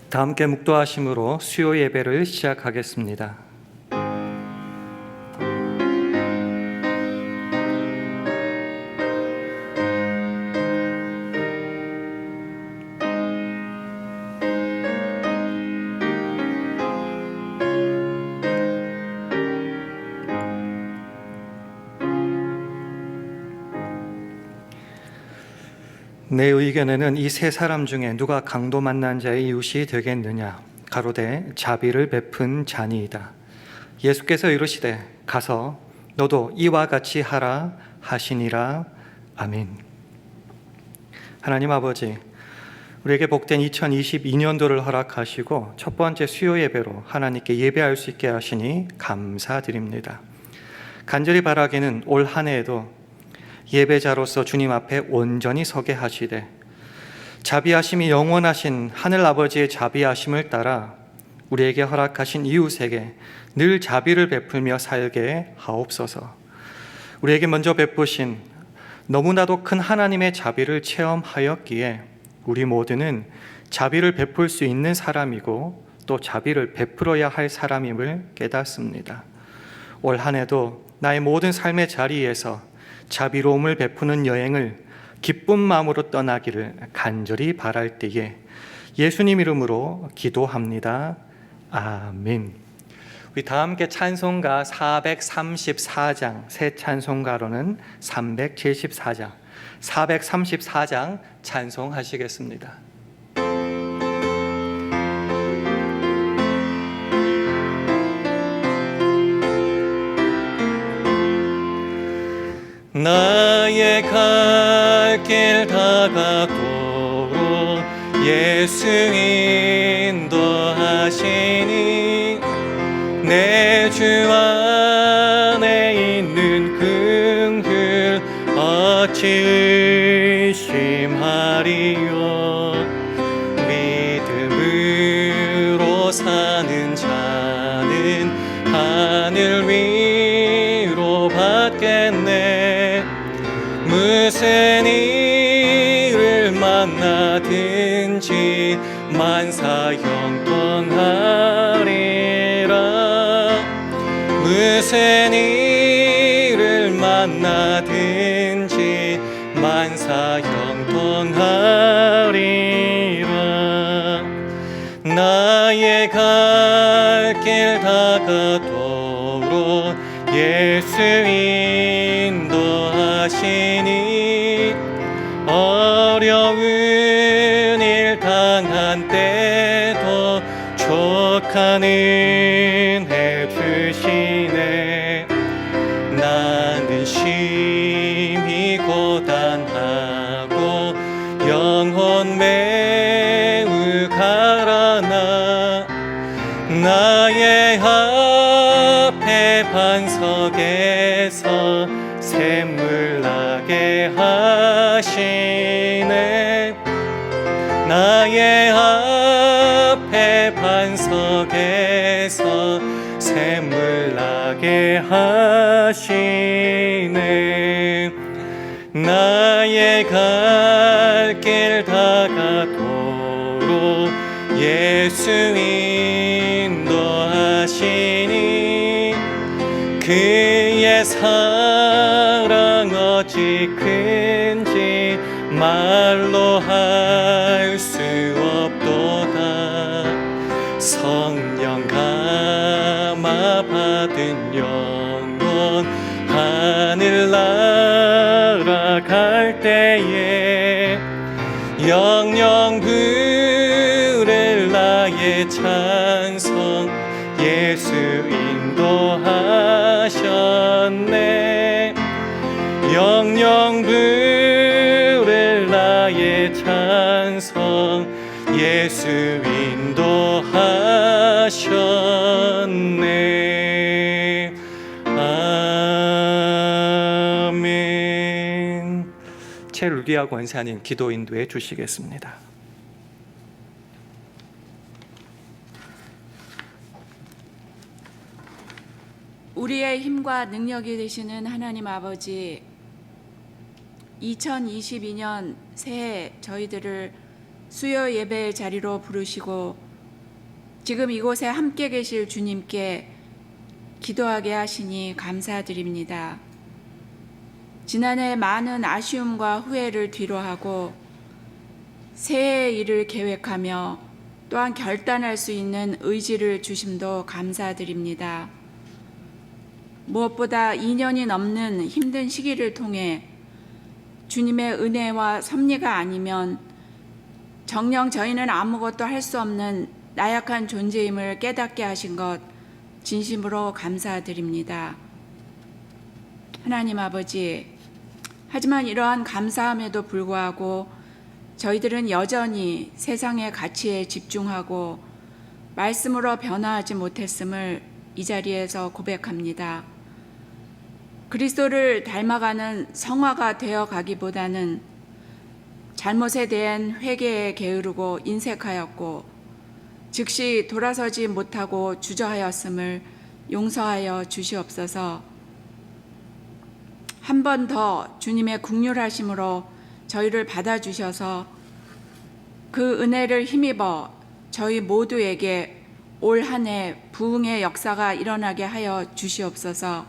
다 함께 묵도하심으로 수요 예배를 시작하겠습니다. 내 의견에는 이 세 사람 중에 누가 강도 만난 자의 이웃이 되겠느냐? 가로되 자비를 베푼 자니이다. 예수께서 이르시되 가서 너도 이와 같이 하라 하시니라. 아멘. 하나님 아버지, 우리에게 복된 2022년도를 허락하시고 첫 번째 수요 예배로 하나님께 예배할 수 있게 하시니 감사드립니다. 간절히 바라기는 올 한 해에도 예배자로서 주님 앞에 온전히 서게 하시되 자비하심이 영원하신 하늘 아버지의 자비하심을 따라 우리에게 허락하신 이웃에게 늘 자비를 베풀며 살게 하옵소서. 우리에게 먼저 베푸신 너무나도 큰 하나님의 자비를 체험하였기에 우리 모두는 자비를 베풀 수 있는 사람이고 또 자비를 베풀어야 할 사람임을 깨닫습니다. 올 한 해도 나의 모든 삶의 자리에서 자비로움을 베푸는 여행을 기쁜 마음으로 떠나기를 간절히 바랄 때에 예수님 이름으로 기도합니다. 아멘. 우리 다 함께 찬송가 434장, 새 찬송가로는 374장, 434장 찬송하시겠습니다. 나의 갈 길 다가도록 예수 인도하시니 내 주 안에 있는 긍휼 어찌 의심하리요. 믿음으로 사는 자는 하늘 위로 받겠네. 무슨 일을 만나든지 만사형통하리라. 무슨 일을 만나든지 만사형통하리라. 나의 갈 길 다가도록 예수 인도하시니 어려운 일 당한 때도 족한 은혜 주시네. 나는 심히 고단하고 영혼 매우 가라나 나의 앞에 반석에서 샘물 나게 하시네. 나의 앞에 반석에서 샘물 나게 하시네. 나의 갈 길 다가도록 예수 인도하시니 그의 사랑 어찌 큰지 말로 할 수 없도다. 성령 감화 받은 영혼 하늘 날아갈 때에 영영 부를 나의 찬송 예수 인도하셨네. 영영 부를 나의 찬송 예수 인도하셨네. 아멘. 최루디아 권사님 기도 인도해 주시겠습니다. 우리의 힘과 능력이 되시는 하나님 아버지, 2022년 새해 저희들을 수요 예배의 자리로 부르시고 지금 이곳에 함께 계실 주님께 기도하게 하시니 감사드립니다. 지난해 많은 아쉬움과 후회를 뒤로하고 새해의 일을 계획하며 또한 결단할 수 있는 의지를 주심도 감사드립니다. 무엇보다 2년이 넘는 힘든 시기를 통해 주님의 은혜와 섭리가 아니면 정녕 저희는 아무것도 할 수 없는 나약한 존재임을 깨닫게 하신 것 진심으로 감사드립니다. 하나님 아버지, 하지만 이러한 감사함에도 불구하고 저희들은 여전히 세상의 가치에 집중하고 말씀으로 변화하지 못했음을 이 자리에서 고백합니다. 그리스도를 닮아가는 성화가 되어 가기보다는 잘못에 대한 회개에 게으르고 인색하였고 즉시 돌아서지 못하고 주저하였음을 용서하여 주시옵소서. 한 번 더 주님의 긍휼하심으로 저희를 받아주셔서 그 은혜를 힘입어 저희 모두에게 올 한 해 부흥의 역사가 일어나게 하여 주시옵소서.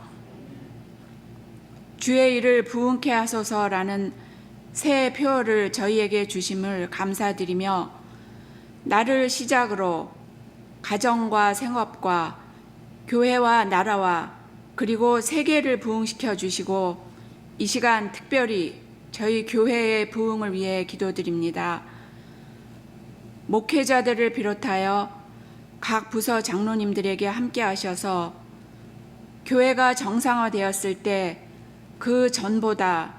주의 일을 부흥케 하소서라는 새해 표어를 저희에게 주심을 감사드리며 나를 시작으로 가정과 생업과 교회와 나라와 그리고 세계를 부흥시켜 주시고 이 시간 특별히 저희 교회의 부흥을 위해 기도드립니다. 목회자들을 비롯하여 각 부서 장로님들에게 함께 하셔서 교회가 정상화되었을 때 그 전보다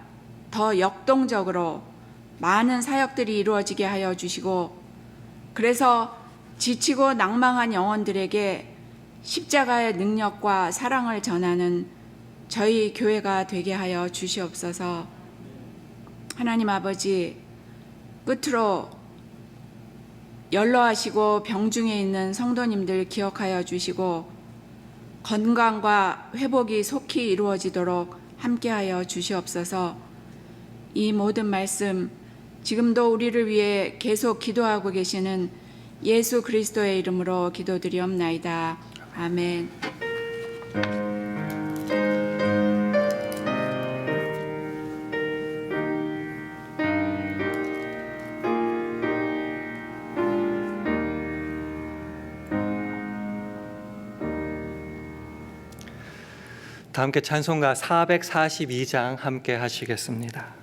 더 역동적으로 많은 사역들이 이루어지게 하여 주시고 그래서 지치고 낭망한 영혼들에게 십자가의 능력과 사랑을 전하는 저희 교회가 되게 하여 주시옵소서. 하나님 아버지, 끝으로 연로하시고 병중에 있는 성도님들 기억하여 주시고 건강과 회복이 속히 이루어지도록 함께하여 주시옵소서. 이 모든 말씀 지금도 우리를 위해 계속 기도하고 계시는 예수 그리스도의 이름으로 기도드리옵나이다. 아멘. 다 함께 찬송가 442장 함께 하시겠습니다.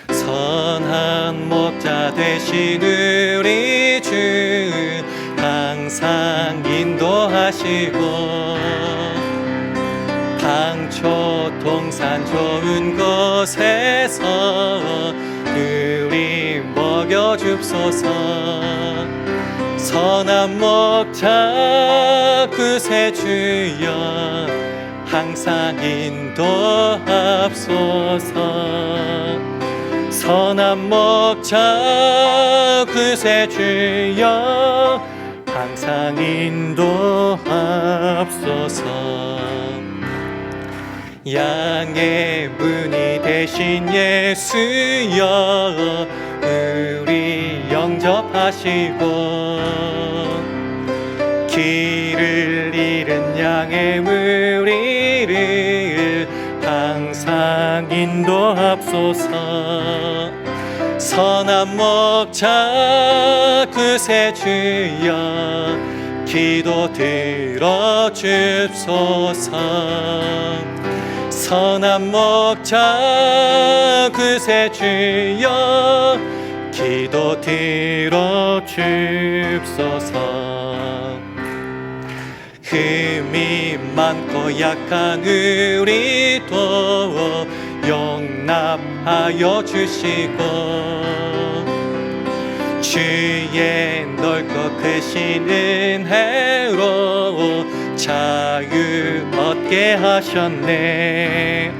선한 목자 되신 우리 주 항상 인도하시고 당초 동산 좋은 곳에서 우리 먹여줍소서. 선한 목자 구세주여 항상 인도하옵소서. 선한 목자 구세주여 항상 인도하옵소서. 양의 문이 되신 예수여 우리 영접하시고 길을 잃은 양의 무리를 항상 인도하옵소서. 선한 목자 구세주여 기도 들어줍소서. 선한 목자 구세주여 기도 들어줍소서. 흠이 많고 약한 우리도 용납하여 주시고 주의 넓고 크신 은혜로 자유 얻게 하셨네.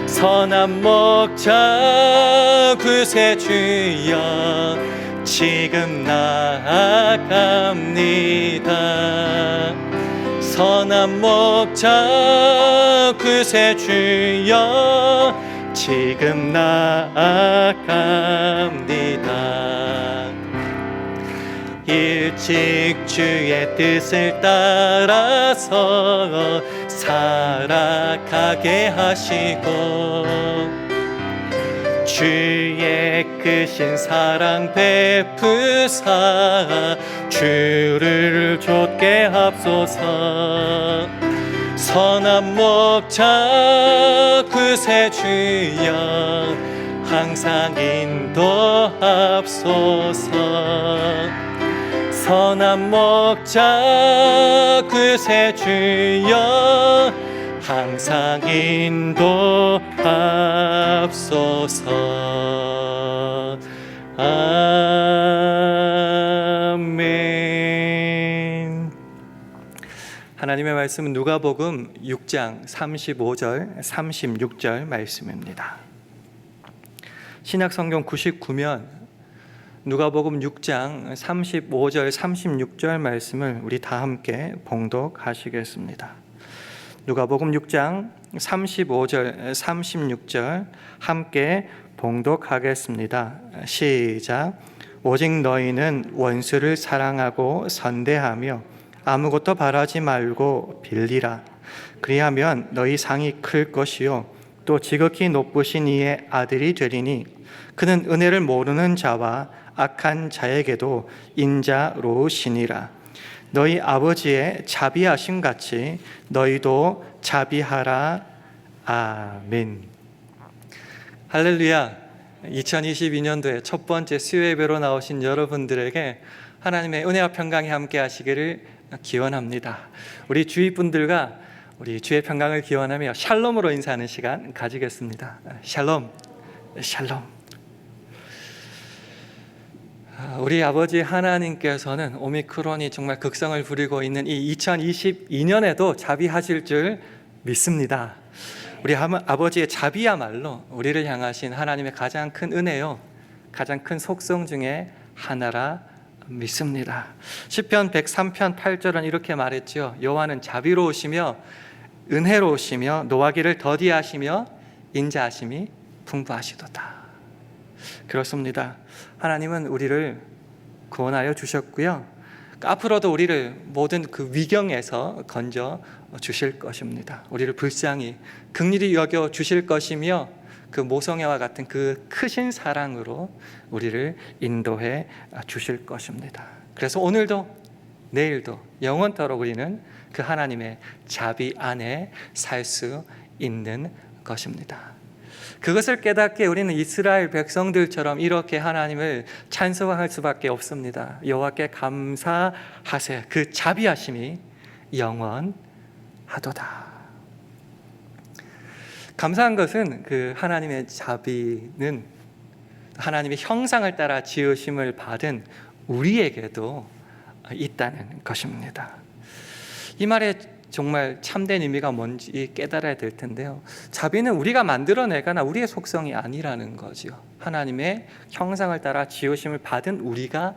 선한 목자 구세주여 지금 나아갑니다. 선한 목자 구세주여 지금 나아갑니다. 일찍 주의 뜻을 따라서 살아가게 하시고 주의 크신 사랑 베푸사 주를 좇게 하소서. 선한 목자 구세주여 항상 인도하소서. 선한 목자 구세주여 항상 인도하소서. 아멘. 하나님의 말씀은 누가복음 6장 35절 36절 말씀입니다. 신약성경 99면 누가복음 6장 35절 36절 말씀을 우리 다 함께 봉독하시겠습니다. 누가복음 6장 35절 36절 함께 봉독하겠습니다. 시작. 오직 너희는 원수를 사랑하고 선대하며 아무것도 바라지 말고 빌리라. 그리하면 너희 상이 클 것이요 또 지극히 높으신 이의 아들이 되리니 그는 은혜를 모르는 자와 악한 자에게도 인자로우시니라. 너희 아버지의 자비하심 같이 너희도 자비하라. 아멘. 할렐루야. 2022년도에 첫 번째 수요예배로 나오신 여러분들에게 하나님의 은혜와 평강이 함께 하시기를 기원합니다. 우리 주위 분들과 우리 주의 평강을 기원하며 샬롬으로 인사하는 시간 가지겠습니다. 샬롬, 샬롬. 우리 아버지 하나님께서는 오미크론이 정말 극성을 부리고 있는 이 2022년에도 자비하실 줄 믿습니다. 우리 아버지의 자비야말로 우리를 향하신 하나님의 가장 큰 은혜요, 가장 큰 속성 중에 하나라 믿습니다. 시편 103편 8절은 이렇게 말했죠. 여호와는 자비로우시며 은혜로우시며 노하기를 더디하시며 인자하심이 풍부하시도다. 그렇습니다. 하나님은 우리를 구원하여 주셨고요, 앞으로도 우리를 모든 그 위경에서 건져 주실 것입니다. 우리를 불쌍히 긍휼히 여겨 주실 것이며 그 모성애와 같은 그 크신 사랑으로 우리를 인도해 주실 것입니다. 그래서 오늘도 내일도 영원토록 우리는 그 하나님의 자비 안에 살 수 있는 것입니다. 그것을 깨닫게 우리는 이스라엘 백성들처럼 이렇게 하나님을 찬송할 수밖에 없습니다. 여호와께 감사하세. 그 자비하심이 영원하도다. 감사한 것은 그 하나님의 자비는 하나님의 형상을 따라 지으심을 받은 우리에게도 있다는 것입니다. 이 말에 정말 참된 의미가 뭔지 깨달아야 될 텐데요, 자비는 우리가 만들어내거나 우리의 속성이 아니라는 거죠. 하나님의 형상을 따라 지으심을 받은 우리가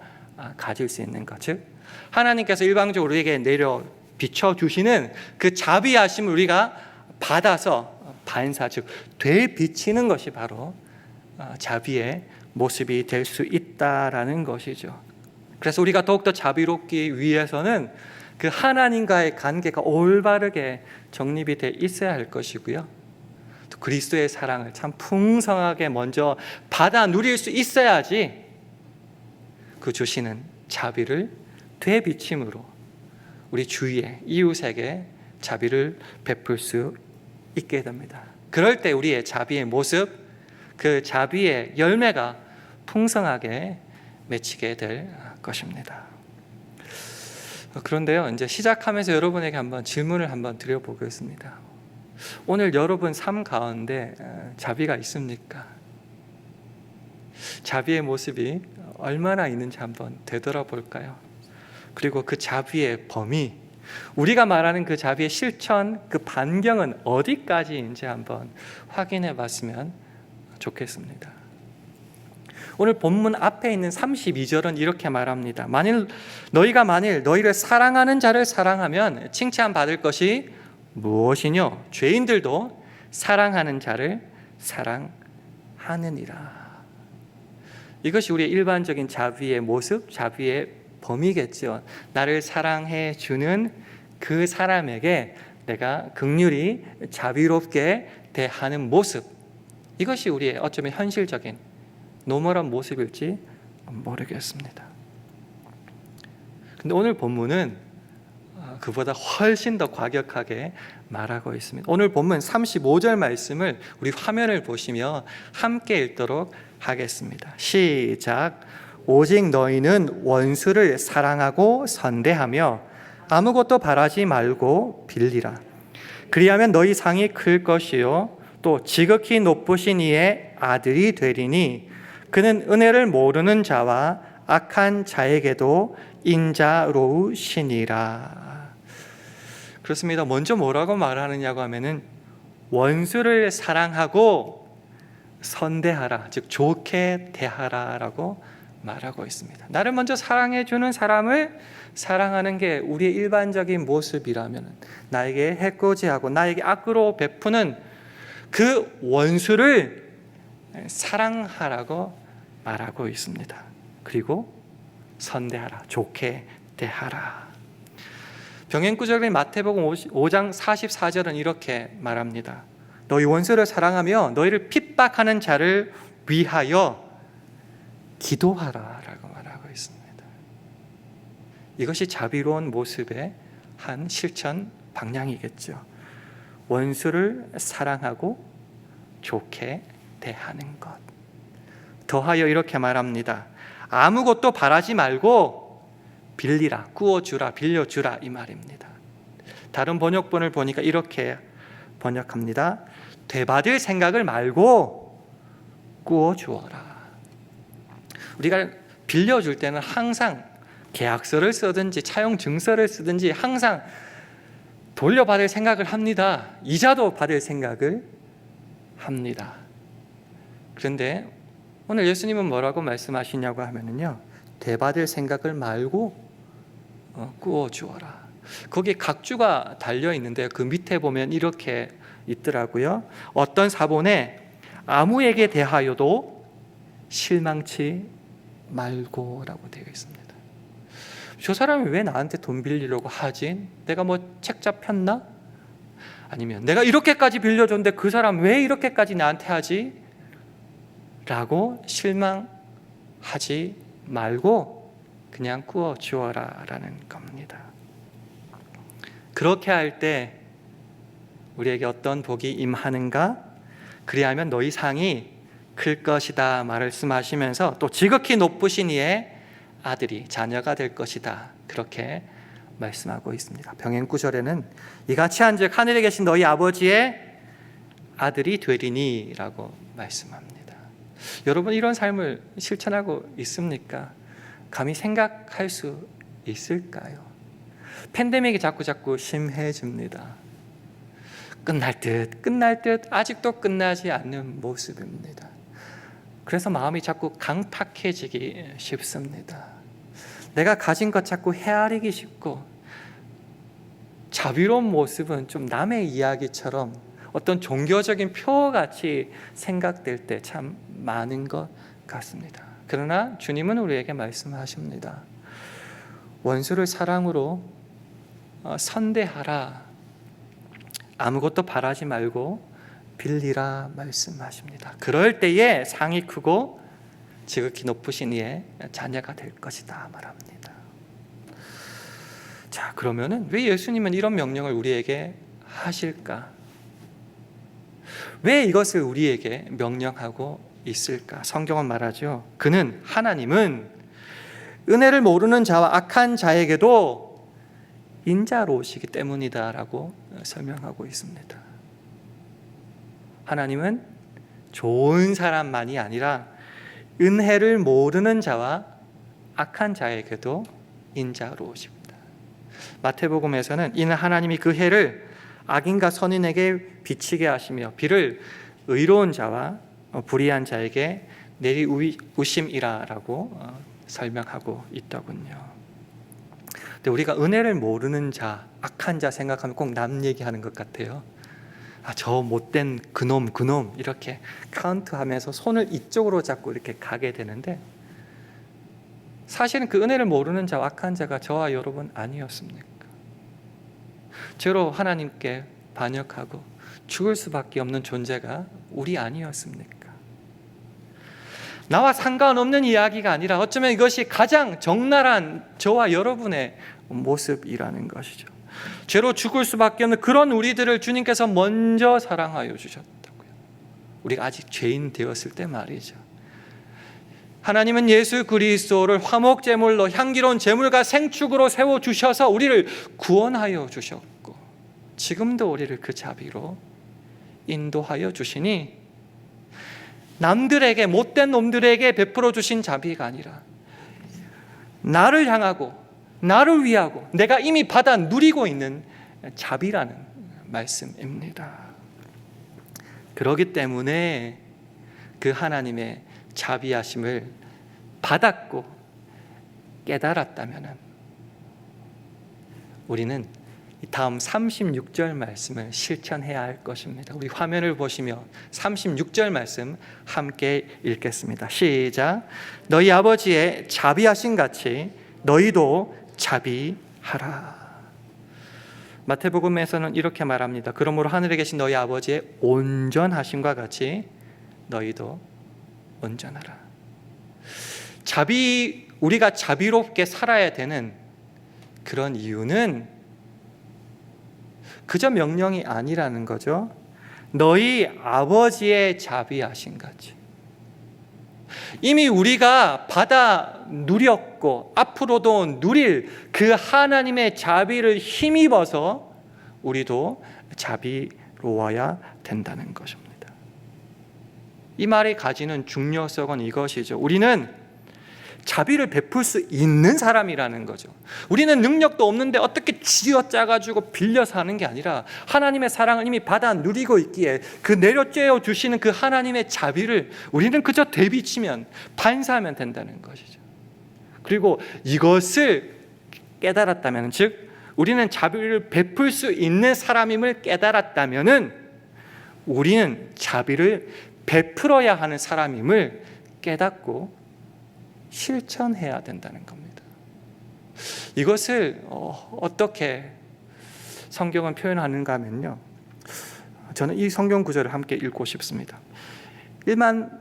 가질 수 있는 것, 즉 하나님께서 일방적으로 우리에게 내려 비춰주시는 그 자비하심을 우리가 받아서 반사, 즉 되비치는 것이 바로 자비의 모습이 될 수 있다라는 것이죠. 그래서 우리가 더욱더 자비롭기 위해서는 그 하나님과의 관계가 올바르게 정립이 돼 있어야 할 것이고요, 또 그리스도의 사랑을 참 풍성하게 먼저 받아 누릴 수 있어야지 그 주시는 자비를 되비침으로 우리 주위의 이웃에게 자비를 베풀 수 있게 됩니다. 그럴 때 우리의 자비의 모습, 그 자비의 열매가 풍성하게 맺히게 될 것입니다. 그런데요, 이제 시작하면서 여러분에게 한번 질문을 한번 드려보겠습니다. 오늘 여러분 삶 가운데 자비가 있습니까? 자비의 모습이 얼마나 있는지 한번 되돌아볼까요? 그리고 그 자비의 범위, 우리가 말하는 그 자비의 실천, 그 반경은 어디까지인지 한번 확인해 봤으면 좋겠습니다. 오늘 본문 앞에 있는 32절은 이렇게 말합니다. 너희가 만일 너희를 사랑하는 자를 사랑하면 칭찬받을 것이 무엇이뇨? 죄인들도 사랑하는 자를 사랑하느니라. 이것이 우리의 일반적인 자비의 모습, 자비의 범위겠죠. 나를 사랑해 주는 그 사람에게 내가 긍휼히 자비롭게 대하는 모습, 이것이 우리의 어쩌면 현실적인 노멀한 모습일지 모르겠습니다. 근데 오늘 본문은 그보다 훨씬 더 과격하게 말하고 있습니다. 오늘 본문 35절 말씀을 우리 화면을 보시며 함께 읽도록 하겠습니다. 시작. 오직 너희는 원수를 사랑하고 선대하며 아무것도 바라지 말고 빌리라. 그리하면 너희 상이 클 것이요 또 지극히 높으신 이의 아들이 되리니 그는 은혜를 모르는 자와 악한 자에게도 인자로우시니라. 그렇습니다. 먼저 뭐라고 말하느냐고 하면은 원수를 사랑하고 선대하라, 즉 좋게 대하라라고 말하고 있습니다. 나를 먼저 사랑해 주는 사람을 사랑하는 게 우리의 일반적인 모습이라면, 나에게 해코지하고 나에게 악으로 베푸는 그 원수를 사랑하라고 말하고 있습니다. 그리고 선대하라, 좋게 대하라. 병행구절인 마태복음 5장 44절은 이렇게 말합니다. 너희 원수를 사랑하며 너희를 핍박하는 자를 위하여 기도하라 라고 말하고 있습니다. 이것이 자비로운 모습의 한 실천 방향이겠죠. 원수를 사랑하고 좋게 대하는 것. 더하여 이렇게 말합니다. 아무것도 바라지 말고 빌리라, 꾸어주라, 빌려주라 이 말입니다. 다른 번역본을 보니까 이렇게 번역합니다. 되받을 생각을 말고 꾸어주어라. 우리가 빌려줄 때는 항상 계약서를 쓰든지 차용 증서를 쓰든지 항상 돌려받을 생각을 합니다. 이자도 받을 생각을 합니다. 그런데 오늘 예수님은 뭐라고 말씀하시냐고 하면은요, 되받을 생각을 말고 꾸어주어라. 거기에 각주가 달려 있는데 그 밑에 보면 이렇게 있더라고요. 어떤 사본에 아무에게 대하여도 실망치 말고라고 되어 있습니다. 저 사람이 왜 나한테 돈 빌리려고 하지? 내가 뭐 책 잡혔나? 아니면 내가 이렇게까지 빌려줬는데 그 사람 왜 이렇게까지 나한테 하지? 라고 실망하지 말고 그냥 꾸어 주어라 라는 겁니다. 그렇게 할 때 우리에게 어떤 복이 임하는가? 그리하면 너희 상이 클 것이다 말씀하시면서 또 지극히 높으신 이의 아들이 자녀가 될 것이다 그렇게 말씀하고 있습니다. 병행구절에는 이같이 한즉 하늘에 계신 너희 아버지의 아들이 되리니 라고 말씀합니다. 여러분 이런 삶을 실천하고 있습니까? 감히 생각할 수 있을까요? 팬데믹이 자꾸 심해집니다. 끝날 듯 아직도 끝나지 않는 모습입니다. 그래서 마음이 자꾸 강팍해지기 쉽습니다. 내가 가진 것 자꾸 헤아리기 쉽고, 자비로운 모습은 좀 남의 이야기처럼 어떤 종교적인 표어같이 생각될 때 참 많은 것 같습니다. 그러나 주님은 우리에게 말씀하십니다. 원수를 사랑으로 선대하라. 아무것도 바라지 말고 빌리라 말씀하십니다. 그럴 때에 상이 크고 지극히 높으신 이의 자녀가 될 것이다 말합니다. 자, 그러면은 왜 예수님은 이런 명령을 우리에게 하실까? 왜 이것을 우리에게 명령하고 있을까? 성경은 말하죠. 하나님은 은혜를 모르는 자와 악한 자에게도 인자로우시기 때문이다 라고 설명하고 있습니다. 하나님은 좋은 사람만이 아니라 은혜를 모르는 자와 악한 자에게도 인자로우십니다. 마태복음에서는 이는 하나님이 그 해를 악인과 선인에게 비치게 하시며 비를 의로운 자와 불의한 자에게 내리우심이라고 설명하고 있더군요. 근데 우리가 은혜를 모르는 자, 악한 자 생각하면 꼭 남 얘기하는 것 같아요. 저 못된 그놈 이렇게 카운트하면서 손을 이쪽으로 잡고 이렇게 가게 되는데, 사실은 그 은혜를 모르는 자, 악한 자가 저와 여러분 아니었습니까? 죄로 하나님께 반역하고 죽을 수밖에 없는 존재가 우리 아니었습니까? 나와 상관없는 이야기가 아니라 어쩌면 이것이 가장 적나라한 저와 여러분의 모습이라는 것이죠. 죄로 죽을 수밖에 없는 그런 우리들을 주님께서 먼저 사랑하여 주셨다고요. 우리가 아직 죄인 되었을 때 말이죠. 하나님은 예수 그리스도를 화목제물로 향기로운 제물과 생축으로 세워주셔서 우리를 구원하여 주셨고, 지금도 우리를 그 자비로 인도하여 주시니, 남들에게, 못된 놈들에게 베풀어 주신 자비가 아니라 나를 향하고 나를 위하고 내가 이미 받아 누리고 있는 자비라는 말씀입니다. 그렇기 때문에 그 하나님의 자비하심을 받았고 깨달았다면 우리는 다음 36절 말씀을 실천해야 할 것입니다. 우리 화면을 보시며 36절 말씀 함께 읽겠습니다. 시작. 너희 아버지의 자비하신 같이 너희도 자비하라. 마태복음에서는 이렇게 말합니다. 그러므로 하늘에 계신 너희 아버지의 온전하심과 같이 너희도 온전하라. 우리가 자비롭게 살아야 되는 그런 이유는 그저 명령이 아니라는 거죠. 너희 아버지의 자비하신 같이. 이미 우리가 받아 누렸고 앞으로도 누릴 그 하나님의 자비를 힘입어서 우리도 자비로워야 된다는 것입니다. 이 말이 가지는 중요성은 이것이죠. 우리는 자비를 베풀 수 있는 사람이라는 거죠. 우리는 능력도 없는데 어떻게 쥐어짜가지고 빌려서 하는 게 아니라 하나님의 사랑을 이미 받아 누리고 있기에 그 내려쬐어 주시는 그 하나님의 자비를 우리는 그저 되비치면, 반사하면 된다는 것이죠. 그리고 이것을 깨달았다면, 즉 우리는 자비를 베풀 수 있는 사람임을 깨달았다면 우리는 자비를 베풀어야 하는 사람임을 깨닫고 실천해야 된다는 겁니다. 이것을 어떻게 성경은 표현하는가 하면요, 저는 이 성경 구절을 함께 읽고 싶습니다. 1만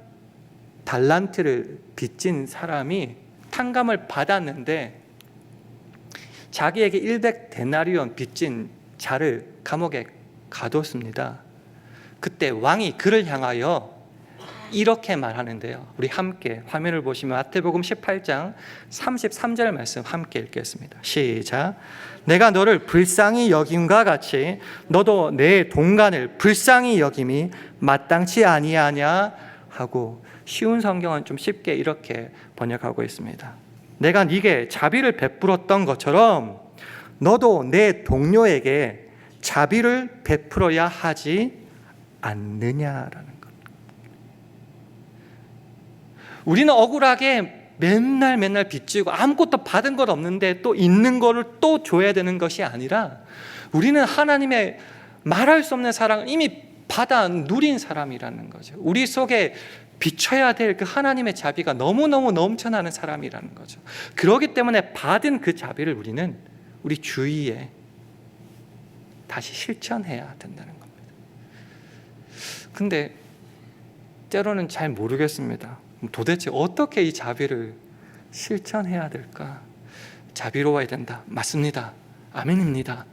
달란트를 빚진 사람이 탕감을 받았는데 자기에게 100데나리온 빚진 자를 감옥에 가뒀습니다. 그때 왕이 그를 향하여 이렇게 말하는데요. 우리 함께 화면을 보시면 마태복음 18장 33절 말씀 함께 읽겠습니다. 시작. 내가 너를 불쌍히 여김과 같이 너도 내 동간을 불쌍히 여김이 마땅치 아니하냐 하고, 쉬운 성경은 좀 쉽게 이렇게 번역하고 있습니다. 내가 네게 자비를 베풀었던 것처럼 너도 내 동료에게 자비를 베풀어야 하지 않느냐라는. 우리는 억울하게 맨날 빚지고 아무것도 받은 것 없는데 또 있는 거를 또 줘야 되는 것이 아니라, 우리는 하나님의 말할 수 없는 사랑을 이미 받아 누린 사람이라는 거죠. 우리 속에 비춰야 될 그 하나님의 자비가 너무너무 넘쳐나는 사람이라는 거죠. 그렇기 때문에 받은 그 자비를 우리는 우리 주위에 다시 실천해야 된다는 겁니다. 근데 때로는 잘 모르겠습니다. 도대체 어떻게 이 자비를 실천해야 될까? 자비로워야 된다. 맞습니다. 아멘입니다.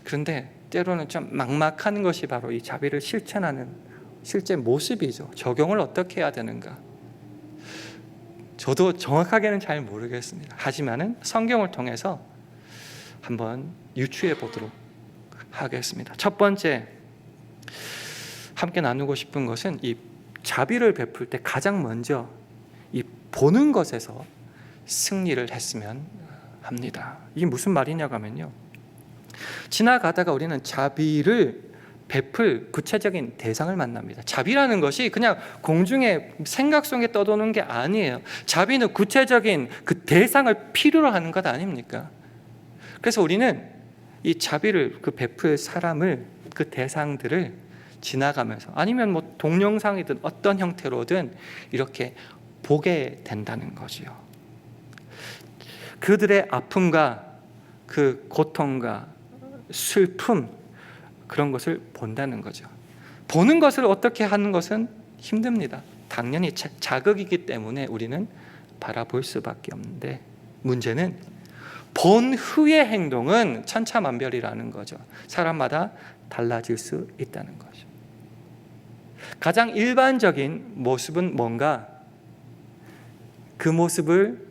그런데 때로는 좀 막막한 것이 바로 이 자비를 실천하는 실제 모습이죠. 적용을 어떻게 해야 되는가? 저도 정확하게는 잘 모르겠습니다. 하지만은 성경을 통해서 한번 유추해 보도록 하겠습니다. 첫 번째 함께 나누고 싶은 것은 이 자비를 베풀 때 가장 먼저 이 보는 것에서 승리를 했으면 합니다. 이게 무슨 말이냐고 하면요, 지나가다가 우리는 자비를 베풀 구체적인 대상을 만납니다. 자비라는 것이 그냥 공중에 생각 속에 떠도는 게 아니에요. 자비는 구체적인 그 대상을 필요로 하는 것 아닙니까? 그래서 우리는 이 자비를, 그 베풀 사람을, 그 대상들을 지나가면서, 아니면 뭐 동영상이든 어떤 형태로든 이렇게 보게 된다는 거지요. 그들의 아픔과 그 고통과 슬픔, 그런 것을 본다는 거죠. 보는 것을 어떻게 하는 것은 힘듭니다. 당연히 자극이기 때문에 우리는 바라볼 수밖에 없는데, 문제는 본 후의 행동은 천차만별이라는 거죠. 사람마다 달라질 수 있다는 거죠. 가장 일반적인 모습은 뭔가? 그 모습을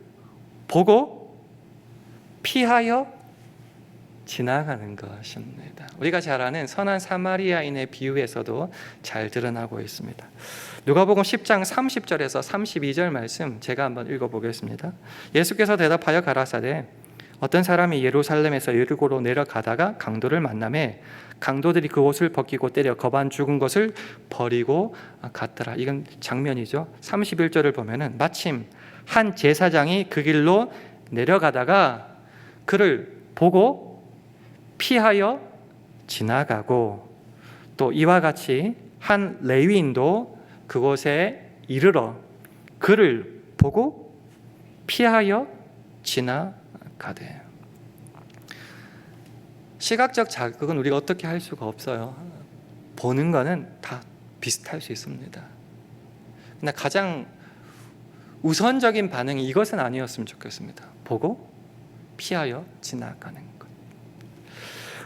보고 피하여 지나가는 것입니다. 우리가 잘 아는 선한 사마리아인의 비유에서도 잘 드러나고 있습니다. 누가복음 10장 30절에서 32절 말씀 제가 한번 읽어보겠습니다. 예수께서 대답하여 가라사대 어떤 사람이 예루살렘에서 여리고로 내려가다가 강도를 만나매 강도들이 그 옷을 벗기고 때려 거반 죽은 것을 버리고 갔더라. 이건 장면이죠. 31절을 보면은 마침 한 제사장이 그 길로 내려가다가 그를 보고 피하여 지나가고, 또 이와 같이 한 레위인도 그곳에 이르러 그를 보고 피하여 지나가되. 시각적 자극은 우리가 어떻게 할 수가 없어요. 보는 거는 다 비슷할 수 있습니다. 그러나 가장 우선적인 반응이 이것은 아니었으면 좋겠습니다. 보고 피하여 지나가는 것.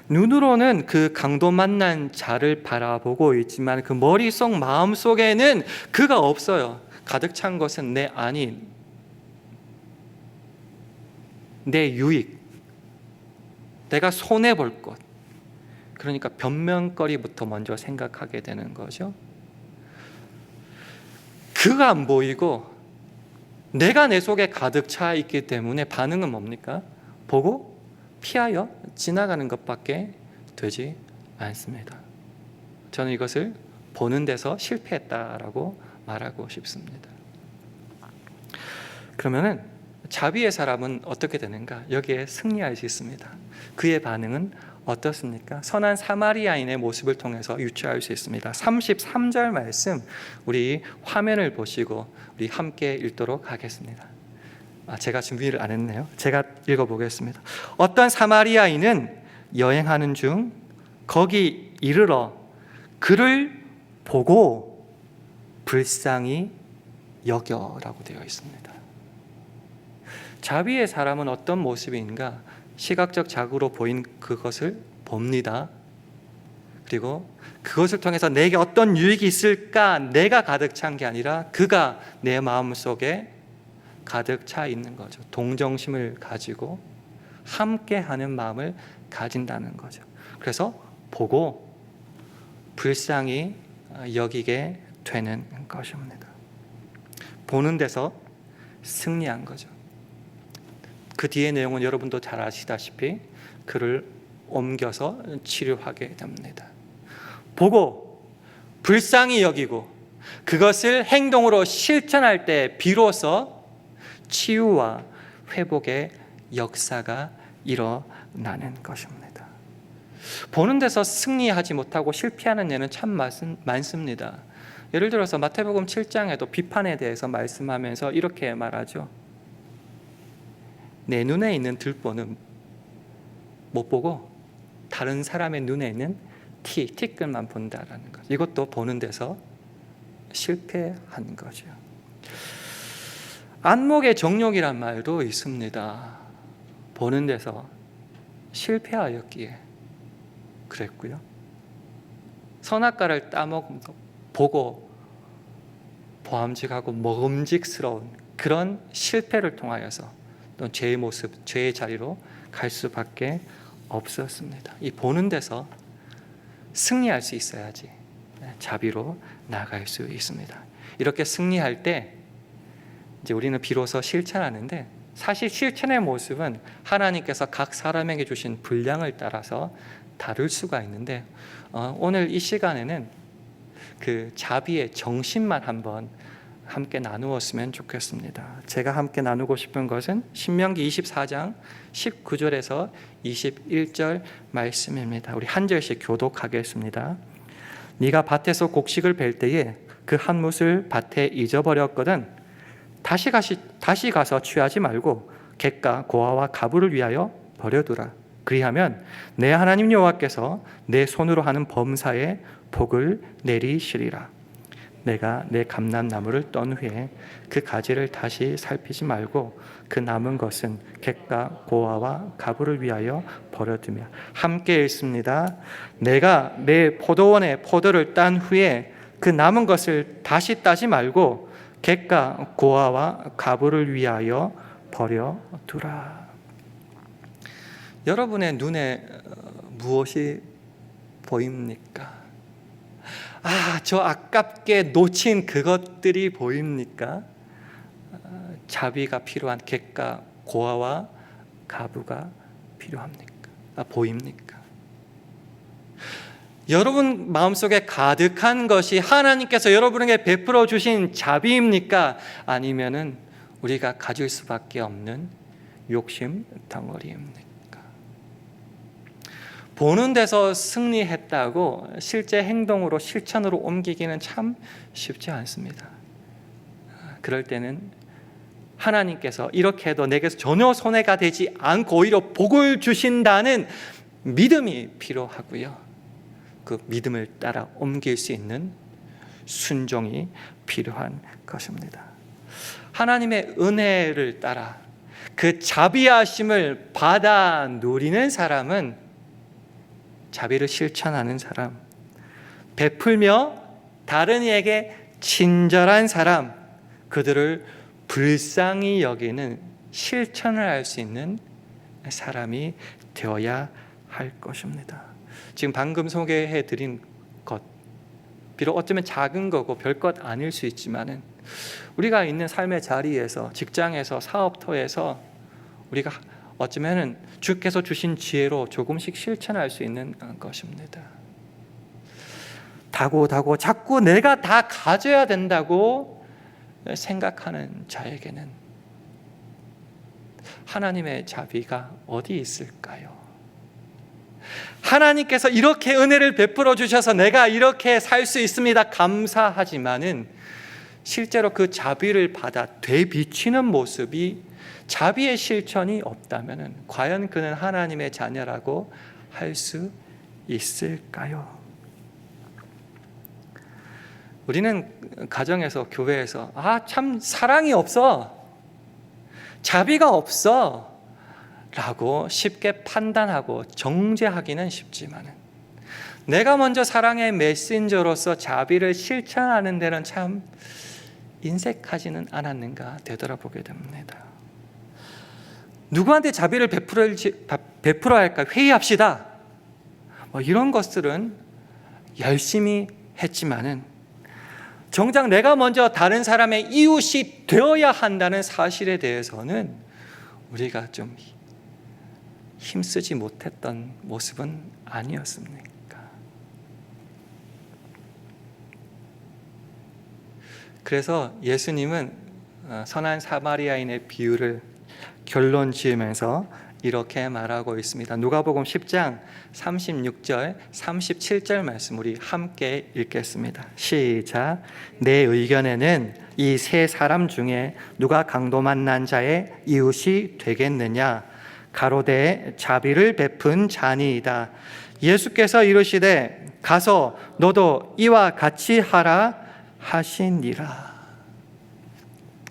눈으로는 그 강도 만난 자를 바라보고 있지만 그 머릿속 마음속에는 그가 없어요. 가득 찬 것은 내 안인, 내 유익, 내가 손해볼 것. 그러니까 변명거리부터 먼저 생각하게 되는 거죠. 그가 안 보이고 내가 내 속에 가득 차 있기 때문에 반응은 뭡니까? 보고 피하여 지나가는 것밖에 되지 않습니다. 저는 이것을 보는 데서 실패했다라고 말하고 싶습니다. 그러면은 자비의 사람은 어떻게 되는가? 여기에 승리할 수 있습니다. 그의 반응은 어떻습니까? 선한 사마리아인의 모습을 통해서 유추할 수 있습니다. 33절 말씀 우리 화면을 보시고 우리 함께 읽도록 하겠습니다. 제가 준비를 안 했네요. 제가 읽어보겠습니다. 어떤 사마리아인은 여행하는 중 거기 이르러 그를 보고 불쌍히 여겨라고 되어 있습니다. 자비의 사람은 어떤 모습인가? 시각적 자극으로 보인 그것을 봅니다. 그리고 그것을 통해서 내게 어떤 유익이 있을까? 내가 가득 찬 게 아니라 그가 내 마음속에 가득 차 있는 거죠. 동정심을 가지고 함께하는 마음을 가진다는 거죠. 그래서 보고 불쌍히 여기게 되는 것입니다. 보는 데서 승리한 거죠. 그 뒤의 내용은 여러분도 잘 아시다시피 그를 옮겨서 치료하게 됩니다. 보고 불쌍히 여기고 그것을 행동으로 실천할 때 비로소 치유와 회복의 역사가 일어나는 것입니다. 보는 데서 승리하지 못하고 실패하는 예는 참 많습니다. 예를 들어서 마태복음 7장에도 비판에 대해서 말씀하면서 이렇게 말하죠. 내 눈에 있는 들보는 못 보고 다른 사람의 눈에 있는 티끌만 본다라는 것. 이것도 보는 데서 실패한 거죠. 안목의 정욕이란 말도 있습니다. 보는 데서 실패하였기에 그랬고요. 선악과를 보고 보암직하고 먹음직스러운 그런 실패를 통하여서 또 죄의 모습, 죄의 자리로 갈 수밖에 없었습니다. 이 보는 데서 승리할 수 있어야지 자비로 나아갈 수 있습니다. 이렇게 승리할 때 이제 우리는 비로소 실천하는데, 사실 실천의 모습은 하나님께서 각 사람에게 주신 분량을 따라서 다를 수가 있는데 오늘 이 시간에는 그 자비의 정신만 한번 함께 나누었으면 좋겠습니다. 제가 함께 나누고 싶은 것은 신명기 24장 19절에서 21절 말씀입니다. 우리 한 절씩 교독하겠습니다. 네가 밭에서 곡식을 벨 때에 그 한 뭇을 밭에 잊어버렸거든 다시 가서 취하지 말고 객과 고아와 가부를 위하여 버려두라. 그리하면 내 하나님 여호와께서 내 손으로 하는 범사에 복을 내리시리라. 내가 내 감람나무를 떤 후에 그 가지를 다시 살피지 말고 그 남은 것은 객과 고아와 가부를 위하여 버려두며. 함께 읽습니다. 내가 내 포도원에 포도를 딴 후에 그 남은 것을 다시 따지 말고 객과 고아와 가부를 위하여 버려두라. 여러분의 눈에 무엇이 보입니까? 저 아깝게 놓친 그것들이 보입니까? 자비가 필요한 객과 고아와 가부가 필요합니까? 보입니까? 여러분 마음속에 가득한 것이 하나님께서 여러분에게 베풀어 주신 자비입니까? 아니면은 우리가 가질 수밖에 없는 욕심 덩어리입니까? 보는 데서 승리했다고 실제 행동으로 실천으로 옮기기는 참 쉽지 않습니다. 그럴 때는 하나님께서 이렇게 해도 내게서 전혀 손해가 되지 않고 오히려 복을 주신다는 믿음이 필요하고요. 그 믿음을 따라 옮길 수 있는 순종이 필요한 것입니다. 하나님의 은혜를 따라 그 자비하심을 받아 누리는 사람은 자비를 실천하는 사람, 베풀며 다른 이에게 친절한 사람, 그들을 불쌍히 여기는 실천을 할 수 있는 사람이 되어야 할 것입니다. 지금 방금 소개해드린 것, 비록 어쩌면 작은 거고 별것 아닐 수 있지만은 우리가 있는 삶의 자리에서, 직장에서, 사업터에서 우리가 어쩌면은 주께서 주신 지혜로 조금씩 실천할 수 있는 것입니다. 다고 자꾸 내가 다 가져야 된다고 생각하는 자에게는 하나님의 자비가 어디 있을까요? 하나님께서 이렇게 은혜를 베풀어 주셔서 내가 이렇게 살 수 있습니다. 감사하지만은 실제로 그 자비를 받아 되비치는 모습이 자비의 실천이 없다면 과연 그는 하나님의 자녀라고 할 수 있을까요? 우리는 가정에서, 교회에서 참 사랑이 없어, 자비가 없어 라고 쉽게 판단하고 정죄하기는 쉽지만 내가 먼저 사랑의 메신저로서 자비를 실천하는 데는 참 인색하지는 않았는가 되돌아보게 됩니다. 누구한테 자비를 베풀어야 할까 회의합시다. 이런 것들은 열심히 했지만은 정작 내가 먼저 다른 사람의 이웃이 되어야 한다는 사실에 대해서는 우리가 좀 힘쓰지 못했던 모습은 아니었습니까? 그래서 예수님은 선한 사마리아인의 비유를 결론 지으면서 이렇게 말하고 있습니다. 누가복음 10장 36절 37절 말씀 우리 함께 읽겠습니다. 시작. 내 의견에는 이 세 사람 중에 누가 강도 만난 자의 이웃이 되겠느냐? 가로되 자비를 베푼 자니이다. 예수께서 이르시되 가서 너도 이와 같이 하라 하시니라.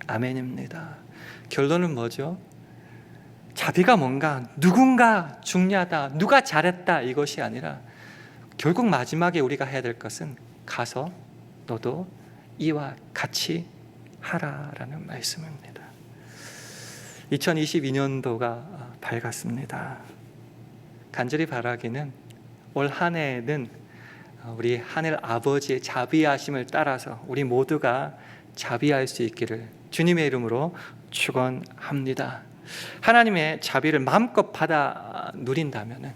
아멘입니다. 결론은 뭐죠? 자비가 뭔가 누군가 중요하다, 누가 잘했다 이것이 아니라 결국 마지막에 우리가 해야 될 것은 가서 너도 이와 같이 하라라는 말씀입니다. 2022년도가 밝았습니다. 간절히 바라기는 올 한 해에는 우리 하늘 아버지의 자비하심을 따라서 우리 모두가 자비할 수 있기를 주님의 이름으로 축원합니다. 하나님의 자비를 마음껏 받아 누린다면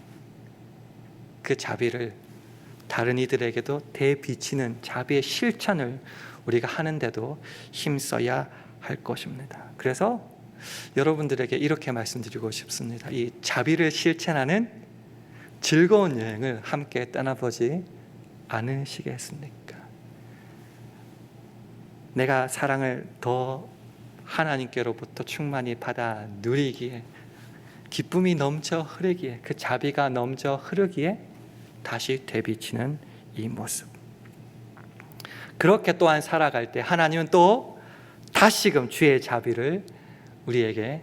그 자비를 다른 이들에게도 대비치는 자비의 실천을 우리가 하는데도 힘써야 할 것입니다. 그래서 여러분들에게 이렇게 말씀드리고 싶습니다. 이 자비를 실천하는 즐거운 여행을 함께 떠나보지 않으시겠습니까? 내가 사랑을 더 하나님께로부터 충만히 받아 누리기에, 기쁨이 넘쳐 흐르기에, 그 자비가 넘쳐 흐르기에 다시 되비치는 이 모습, 그렇게 또한 살아갈 때 하나님은 또 다시금 주의 자비를 우리에게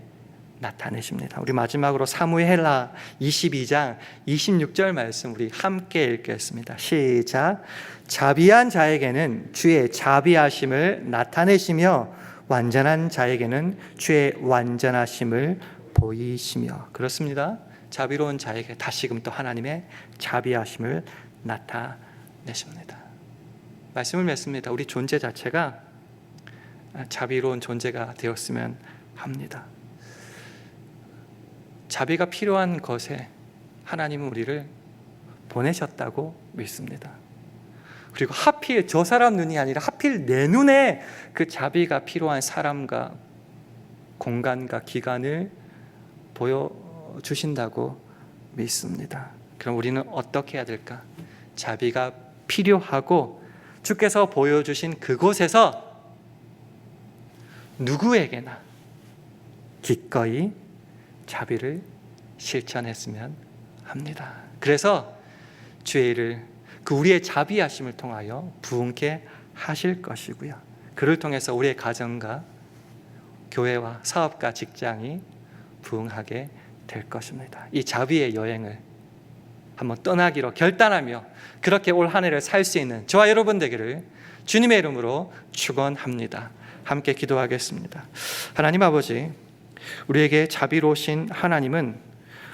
나타내십니다. 우리 마지막으로 사무엘하 22장 26절 말씀 우리 함께 읽겠습니다. 시작. 자비한 자에게는 주의 자비하심을 나타내시며 완전한 자에게는 주의 완전하심을 보이시며. 그렇습니다. 자비로운 자에게 다시금 또 하나님의 자비하심을 나타내십니다. 말씀을 맺습니다. 우리 존재 자체가 자비로운 존재가 되었으면 합니다. 자비가 필요한 것에 하나님은 우리를 보내셨다고 믿습니다. 그리고 하필 저 사람 눈이 아니라 하필 내 눈에 그 자비가 필요한 사람과 공간과 기간을 보여주신다고 믿습니다. 그럼 우리는 어떻게 해야 될까? 자비가 필요하고 주께서 보여주신 그곳에서 누구에게나 기꺼이 자비를 실천했으면 합니다. 그래서 주의 일을 그 우리의 자비하심을 통하여 부흥케 하실 것이고요, 그를 통해서 우리의 가정과 교회와 사업과 직장이 부흥하게 될 것입니다. 이 자비의 여행을 한번 떠나기로 결단하며 그렇게 올 한 해를 살 수 있는 저와 여러분 되기를 주님의 이름으로 축원합니다. 함께 기도하겠습니다. 하나님 아버지, 우리에게 자비로우신 하나님은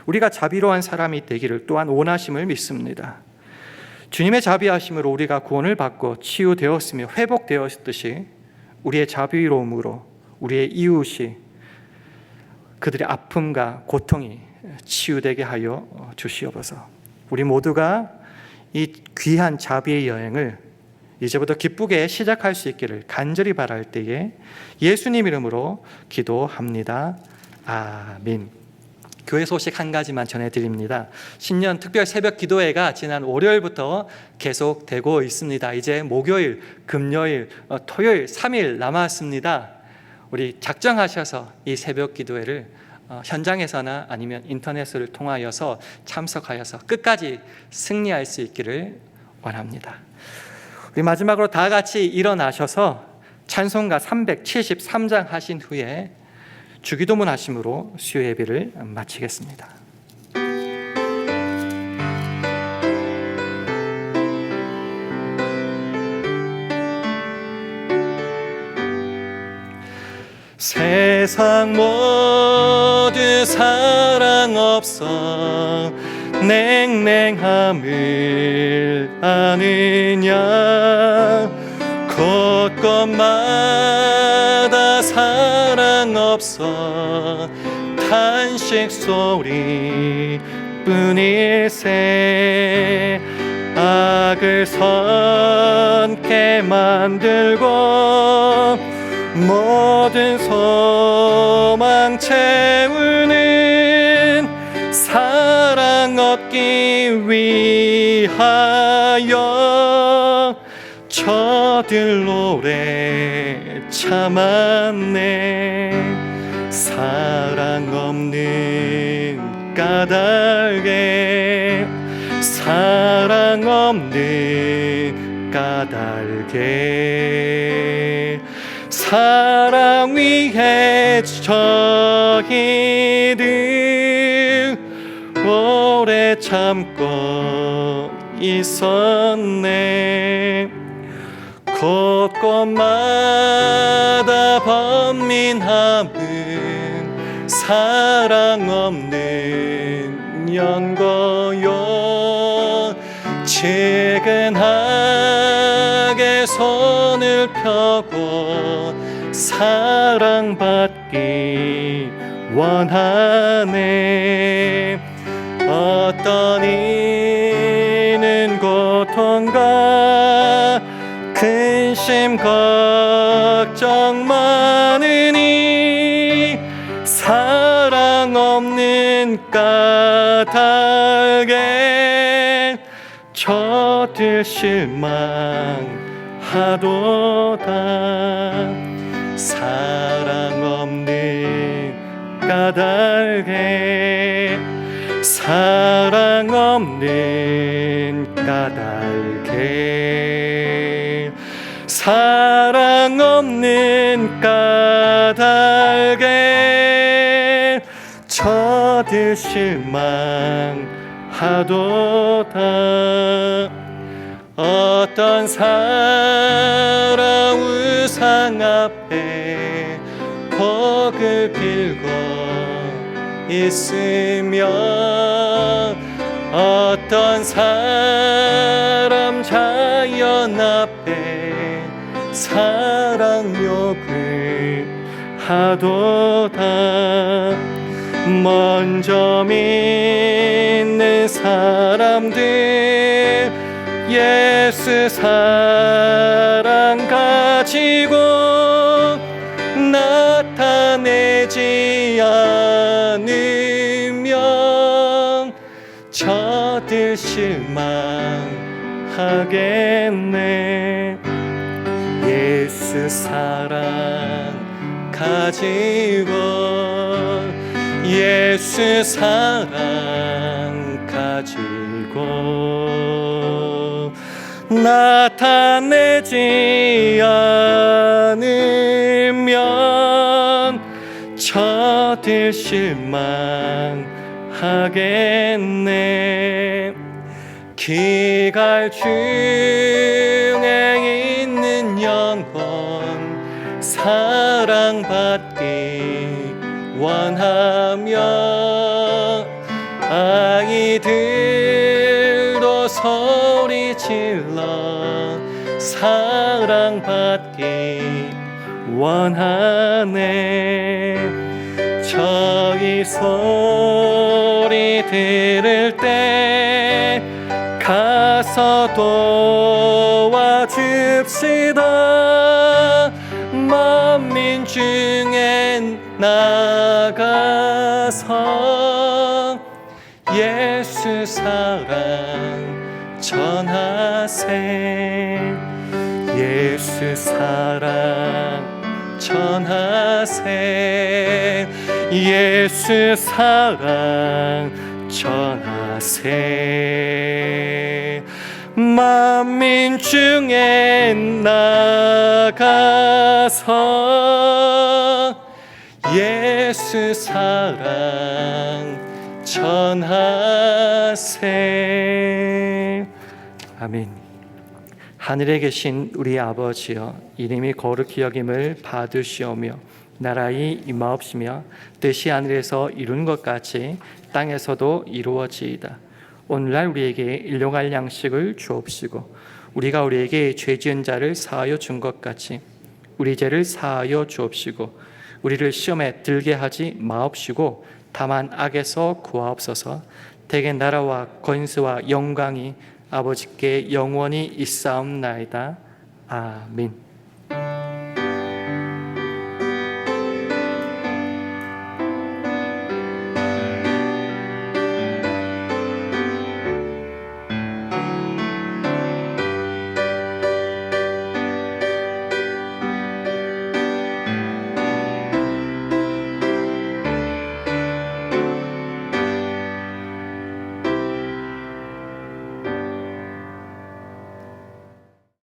우리가 자비로운 사람이 되기를 또한 원하심을 믿습니다. 주님의 자비하심으로 우리가 구원을 받고 치유되었으며 회복되었듯이 우리의 자비로움으로 우리의 이웃이 그들의 아픔과 고통이 치유되게 하여 주시옵소서. 우리 모두가 이 귀한 자비의 여행을 이제부터 기쁘게 시작할 수 있기를 간절히 바랄 때에 예수님 이름으로 기도합니다. 아멘. 교회 소식 한 가지만 전해드립니다. 신년 특별 새벽 기도회가 지난 월요일부터 계속되고 있습니다. 이제 목요일, 금요일, 토요일 3일 남았습니다. 우리 작정하셔서 이 새벽 기도회를 현장에서나 아니면 인터넷을 통하여서 참석하여서 끝까지 승리할 수 있기를 원합니다. 우리 마지막으로 다 같이 일어나셔서 찬송가 373장 하신 후에 주기도문 하심으로 수요 예배를 마치겠습니다. 세상 모두 사랑 없어 냉랭함을 아느냐, 곳곳마다 사랑 없어 탄식 소리 뿐일세, 악을 선케 만들고 모든 소망 채우는 사랑 얻기 위하여 저들 오래 참았네. 사랑 없는 까닭에, 사랑 없는 까닭에 사랑 위해 저희들 오래 참고 있었네. 곳곳마다 번민함은 사랑 없는 연고요. 지근하게 손을 펴고 사랑받기 원하네. 어떤 일 걱정 많으니 사랑 없는 까닭에 저들 실망하도다. 사랑 없는 까닭에 사랑 없는 까닭에 사랑 없는 까닭에 저들 실망하도다. 어떤 사람 우상 앞에 벽을 빌고 있으며 어떤 사람 자연 앞에 사랑욕을 하도다. 먼저 믿는 사람들 예수 사랑 가지고 나타내지 않으면 저들 실망하겠네. 예수 사랑 가지고 예수 사랑 가지고 나타내지 않으면 저들 실망하겠네. 기갈 중에 있는 영혼 사랑받기 원하며 아이들도 소리 질러 사랑받기 원하네. 저희 소리 들을 때 가서 도와줍시다. 만민 중엔 나가서 예수 사랑 전하세. 예수 사랑 전하세. 예수 사랑 전하세. 만민 중에 나가서 예수 사랑 전하세. 아멘. 하늘에 계신 우리 아버지여, 이름이 거룩히 여김을 받으시오며 나라의 임하옵시며 뜻이 하늘에서 이룬 것 같이 땅에서도 이루어지이다. 오늘날 우리에게 일용할 양식을 주옵시고 우리가 우리에게 죄 지은 자를 사하여 준 것 같이 우리 죄를 사하여 주옵시고 우리를 시험에 들게 하지 마옵시고 다만 악에서 구하옵소서. 대개 나라와 권세와 영광이 아버지께 영원히 있사옵나이다. 아멘.